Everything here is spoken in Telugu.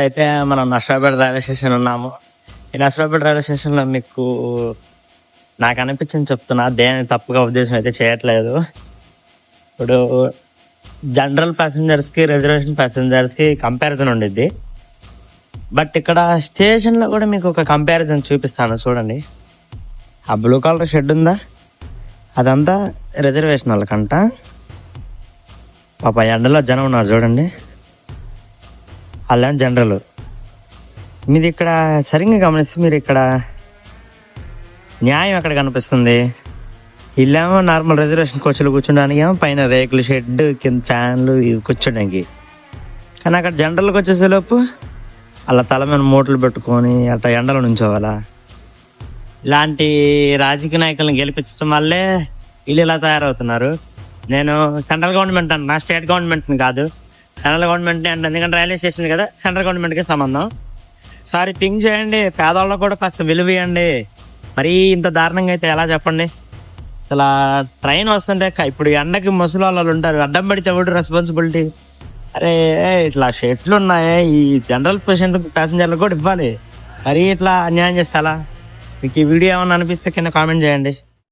అయితే మనం నర్సరావుపేట రైల్వే స్టేషన్ ఉన్నాము. ఈ నర్సరావుపేట రైల్వే స్టేషన్లో మీకు నాకు అనిపించింది చెప్తున్నా, దేని తప్పుగా ఉద్దేశం అయితే చేయట్లేదు. ఇప్పుడు జనరల్ ప్యాసింజర్స్కి రిజర్వేషన్ ప్యాసింజర్స్కి కంపారిజన్ ఉండిద్ది. బట్ ఇక్కడ స్టేషన్లో కూడా మీకు ఒక కంపారిజన్ చూపిస్తాను చూడండి. ఆ బ్లూ కలర్ షెడ్ ఉందా, అదంతా రిజర్వేషన్ వాళ్ళకంట. పాప ఎండలో జనం ఉన్నారు చూడండి, అలా జనరల్. మీది ఇక్కడ సరిగ్గా గమనిస్తే మీరు ఇక్కడ న్యాయం ఎక్కడ కనిపిస్తుంది? ఇల్లేమో నార్మల్ రిజర్వేషన్ కోచ్లు కూర్చోడానికి ఏమో పైన రేకులు షెడ్, కింద ఫ్యాన్లు ఇవి కూర్చోడానికి. కానీ అక్కడ జనరల్కి వచ్చేసేలోపు అలా తల మీద మూటలు పెట్టుకొని అట్లా ఎండలో నుంచోవాలా? ఇలాంటి రాజకీయ నాయకులను గెలిపించడం వల్లే వీళ్ళు ఇలా తయారవుతున్నారు. నేను సెంట్రల్ గవర్నమెంట్ అంటున్నా, స్టేట్ గవర్నమెంట్ని కాదు, సెంట్రల్ గవర్నమెంట్ని అంటే. ఎందుకంటే రైల్వే స్టేషన్ కదా, సెంట్రల్ గవర్నమెంట్కి సంబంధం. సారీ, థింక్ చేయండి, పేదవాళ్ళకు కూడా ఫస్ట్ విలువ ఇవ్వండి. మరీ ఇంత దారుణంగా అయితే ఎలా చెప్పండి? అసలు ట్రైన్ వస్తుంటే ఇప్పుడు ఎండకి ముసలి వాళ్ళు ఉంటారు, అడ్డం పడితే ఎవడు రెస్పాన్సిబిలిటీ? అరే ఇట్లా షెట్లు ఉన్నాయి, ఈ జనరల్ ప్యాసింజర్లకు కూడా ఇవ్వాలి. మరీ ఇట్లా అన్యాయం చేస్తే అలా. మీకు ఈ వీడియో ఏమన్నా అనిపిస్తే కింద కామెంట్ చేయండి.